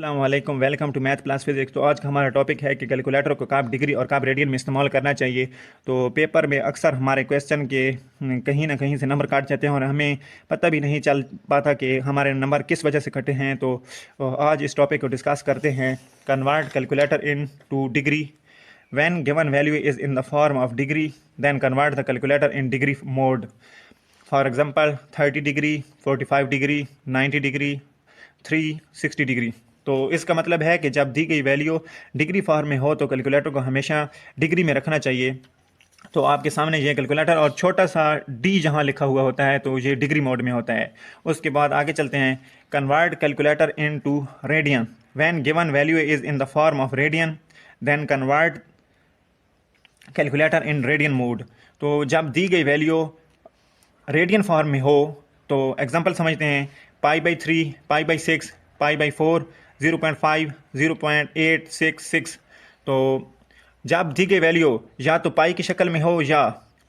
अस्सलाम वालेकुम, welcome to math plus physics. तो आज का हमारा टॉपिक है कि कैलकुलेटर को कब डिग्री और कब रेडियन में इस्तेमाल करना चाहिए। तो पेपर में अक्सर हमारे क्वेश्चन के कहीं ना कहीं से नंबर काट जाते हैं और हमें पता भी नहीं चल पाता कि हमारे नंबर किस वजह से कटे हैं। तो आज इस टॉपिक को डिस्कस करते हैं। Convert calculator into degree when given value is in the form of degree, then convert the calculator in degree mode. For example 30 degree, 45 degree, 90 degree, 360 degree. तो इसका मतलब है कि जब दी गई वैल्यू डिग्री फॉर्म में हो तो कैलकुलेटर को हमेशा डिग्री में रखना चाहिए। तो आपके सामने ये कैलकुलेटर और छोटा सा डी जहाँ लिखा हुआ होता है तो ये डिग्री मोड में होता है। उसके बाद आगे चलते हैं। Convert calculator into radian when given value is in the form of radian, then convert calculator in radian mode. तो जब दी गई वैल्यू रेडियन फॉर्म में हो तो एग्जांपल समझते हैं। π/3, π/6, π/4, 0.5, 0.866। तो जब दी गई वैल्यू या तो पाई की शक्ल में हो या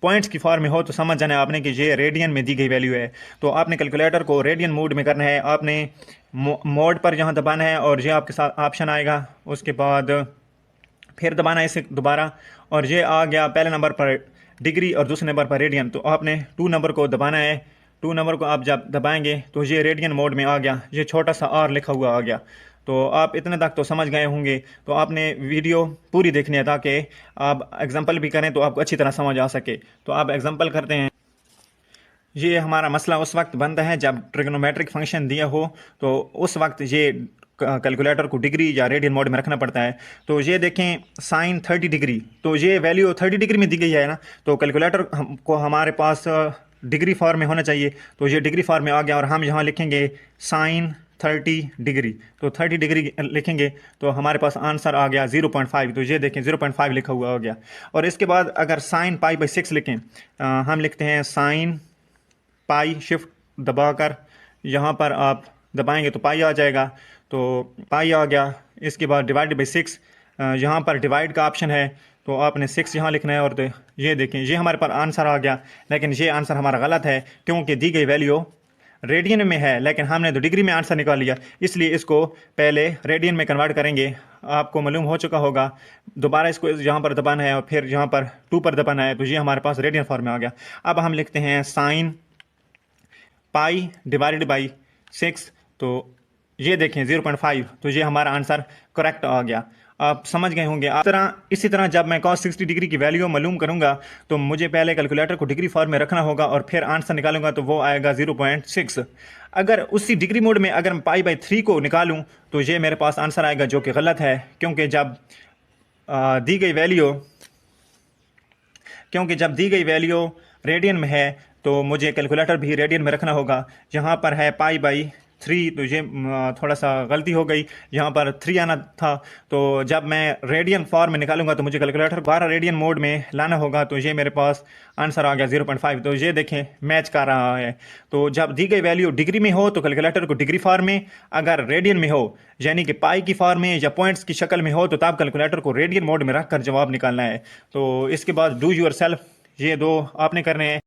पॉइंट्स की फॉर्म में हो तो समझ जाना है आपने कि ये रेडियन में दी गई वैल्यू है। तो आपने कैलकुलेटर को रेडियन मोड में करना है। आपने मोड पर यहाँ दबाना है और ये आपके साथ ऑप्शन आएगा। उसके बाद फिर दबाना है इसे दोबारा और ये आ गया पहले नंबर पर डिग्री और दूसरे नंबर पर रेडियन। तो आपने 2 नंबर को दबाना है। 2 नंबर को आप जब दबाएंगे तो ये रेडियन मोड में आ गया। ये छोटा सा आर लिखा हुआ आ गया। तो आप इतने तक तो समझ गए होंगे। तो आपने वीडियो पूरी देखनी है ताकि आप एग्जांपल भी करें तो आपको अच्छी तरह समझ आ सके। तो आप एग्जांपल करते हैं। ये हमारा मसला उस वक्त बनता है जब ट्रिग्नोमेट्रिक फंक्शन दिया हो तो उस वक्त ये कैलकुलेटर को डिग्री या रेडियन मोड में रखना पड़ता है। तो ये देखें साइन 30 डिग्री, तो ये वैल्यू 30 डिग्री में दी गई है ना। तो कैलकुलेटर को हमारे पास डिग्री फॉर्म में होना चाहिए। तो ये डिग्री फॉर्म में आ गया और हम यहाँ लिखेंगे साइन 30 डिग्री। तो 30 डिग्री लिखेंगे तो हमारे पास आंसर आ गया 0.5। तो ये देखें 0.5 लिखा हुआ आ गया। और इसके बाद अगर साइन π/6 लिखें, हम लिखते हैं साइन पाई, शिफ्ट दबाकर यहाँ पर आप दबाएंगे तो पाई आ जाएगा। तो पाई आ गया। इसके बाद डिवाइड बाई 6, यहाँ पर डिवाइड का ऑप्शन है तो आपने 6 यहाँ लिखना है। और तो ये देखें ये हमारे पास आंसर आ गया। लेकिन ये आंसर हमारा गलत है क्योंकि दी गई वैल्यू रेडियन में है लेकिन हमने तो डिग्री में आंसर निकाल लिया। इसलिए इसको पहले रेडियन में कन्वर्ट करेंगे। आपको मालूम हो चुका होगा। दोबारा इसको यहाँ पर दबाना है और फिर यहाँ पर 2 पर दबाना है। तो ये हमारे पास रेडियन फॉर्म में आ गया। अब हम लिखते हैं साइन पाई डिवाइडेड बाई 6। तो ये देखें 0.5। तो ये हमारा आंसर करेक्ट आ गया। आप समझ गए होंगे। इसी तरह जब मैं cos 60 डिग्री की वैल्यू मालूम करूंगा तो मुझे पहले कैलकुलेटर को डिग्री फॉर्म में रखना होगा और फिर आंसर निकालूंगा तो वो आएगा 0.6। अगर उसी डिग्री मोड में अगर मैं π/3 को निकालूं तो ये मेरे पास आंसर आएगा जो कि गलत है क्योंकि जब दी गई वैल्यू रेडियन में है तो मुझे कैलकुलेटर भी रेडियन में रखना होगा। यहाँ पर है π/3 तो ये थोड़ा सा गलती हो गई। यहाँ पर 3 आना था। तो जब मैं रेडियन फॉर्म में निकालूंगा तो मुझे कैलकुलेटर 12 रेडियन मोड में लाना होगा। तो ये मेरे पास आंसर आ गया 0.5। तो ये देखें मैच कर रहा है। तो जब दी गई वैल्यू डिग्री में हो तो कैलकुलेटर को डिग्री फॉर्म में, अगर रेडियन में हो यानी कि पाई की फॉर्म में या पॉइंट्स की शक्ल में हो तो तब कैलकुलेटर को रेडियन मोड में रख कर जवाब निकालना है। तो इसके बाद डू योर सेल्फ ये 2 आपने करने हैं।